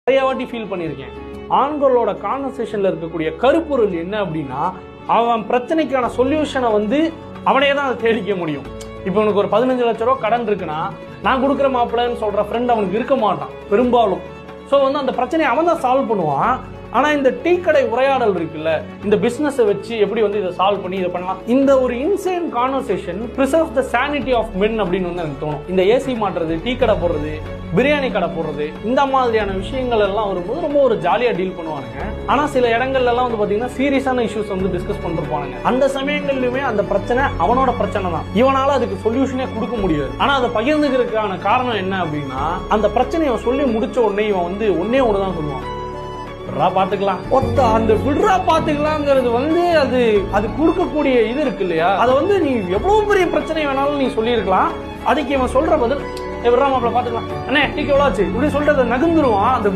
நிறைய வாட்டி ஃபீல் பண்ணியிருக்கேன். ஆண்களோட கான்வர்சேஷன்ல இருக்கக்கூடிய கருப்பொருள் என்ன அப்படின்னா, அவன் பிரச்சனைக்கான சொல்யூஷனை அவனே தான் அதை தேடிக்க முடியும். இப்போ உனக்கு ஒரு 15 லட்ச ரூபா கடன் இருக்குன்னா, நான் கொடுக்குற மாப்பிள்ளைன்னு சொல்ற ஃப்ரெண்ட் அவனுக்கு இருக்க மாட்டான் பெரும்பாலும். ஸோ அந்த பிரச்சனையை அவன் தான் சால்வ் பண்ணுவான். ஆனா இந்த டீ கடை உரையாடல் இருக்குல்ல, இந்த பிசினஸை வச்சு எப்படி இதை சால்வ் பண்ணி இதை பண்ணலாம், இந்த ஒரு insane conversation preserves the sanity of men அப்படின்னு எனக்கு தோணும். இந்த ஏசி மாட்டுறது, டீ கடை போடுறது, பிரியாணி கடை போடுறது, இந்த மாதிரியான விஷயங்கள் எல்லாம் ரொம்ப ஒரு ஜாலியா டீல் பண்ணுவானுங்க. ஆனா சில இடங்கள்ல எல்லாம் பாத்தீங்கன்னா சீரியஸான இஷ்யூஸ் டிஸ்கஸ் பண்ணிருப்பானுங்க. அந்த சமயங்கள்லயுமே அந்த பிரச்சனை அவனோட பிரச்சனை தான், இவனால அதுக்கு சொல்யூஷனே கொடுக்க முடியாது. ஆனா அதை பகிர்ந்துக்கிறதுக்கான காரணம் என்ன அப்படின்னா, அந்த பிரச்சனையை சொல்லி முடிச்ச உடனே இவன் ஒன்னே ஒண்ணுதான் சொல்லுவான், பாத்துக்கலாம். அந்த விடுறா பாத்துக்கலாங்கிறது அது கொடுக்கக்கூடிய இது இருக்கு இல்லையா, அதை நீ எவ்வளவு பெரிய பிரச்சனை வேணாலும் நீ சொல்லியிருக்கலாம். அதுக்கு இவன் சொல்ற பதில், விடுறா மாப்பிள்ள பாத்துக்கலாம், அண்ணே டீக்கு எவ்வளவு ஆச்சு இப்படி சொல்லிட்டு அதை நகர்ந்துருவான். அந்த